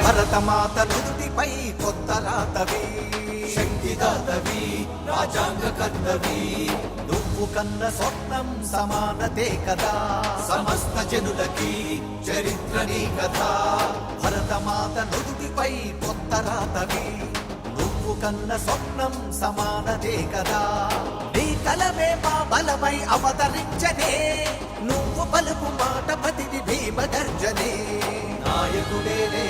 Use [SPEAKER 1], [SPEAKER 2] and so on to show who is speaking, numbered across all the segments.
[SPEAKER 1] భరతమాత నుదుటిపై కొత్త రాతవి, శక్తిదాతవి, రాజ్యాంగ కర్తవి. నువ్వు కన్న స్వప్నం సమానతే కదా, సమస్త జనులకి చరిత్ర నీ కథ. భరతమాత నుదుటిపై కొత్త రాతవి, నువ్వు కన్న స్వప్నం సమానతే కదా. నీ కలమే మా బలమై అవతరించనే, నువ్వు పలుకు మాట పతిని భీమ గర్జనే. నాయకుడేలే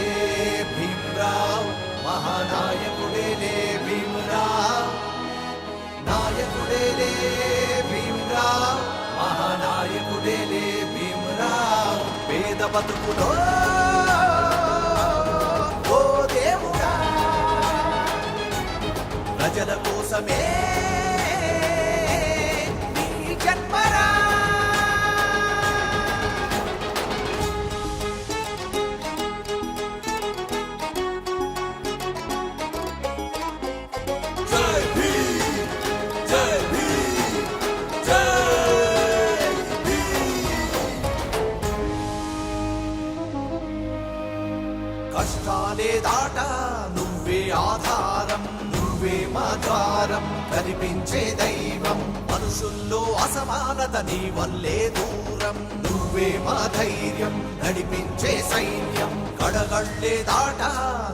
[SPEAKER 1] భీమ్రావ్, మహానాయకుడేలే భీమ్రావ్. నాయకుడేలే భీమ్రావ్, మహానాయకుడేలే భీమ్రావ్. పేద బతుకులో ఓ దేవుడా, ప్రజల కోసమే నీ జన్మరా. కష్టాలే దాట నువ్వే ఆధారం, నువ్వే మా ద్వారం, కనిపించే దైవం. మనుషుల్లో అసమానత నీ వల్లే దూరం, నువ్వే మా ధైర్యం, నడిపించే సైన్యం. కడగళ్ళే దాట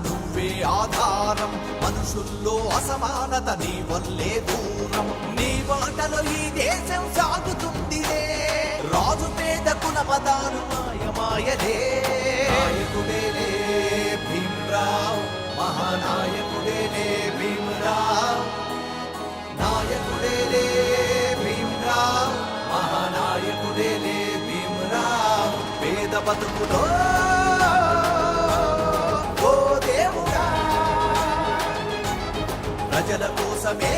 [SPEAKER 1] నువ్వే ఆధారం, మనుషుల్లో అసమానత నీ వల్లే దూరం. నీ మాటలో ఈ దేశం సాగుతుందిలే, రాజు పేద కుల మతాలు మాయమాయలే. నాయకుడేలే భీమ్రావ్, మహానాయకుడేలే భీమ్రావ్. నాయకుడేలే భీమ్రావ్, మహానాయకుడేలే భీమ్రావ్. పేద బతుకులో ఓ దేవుడా, ప్రజల కోసమే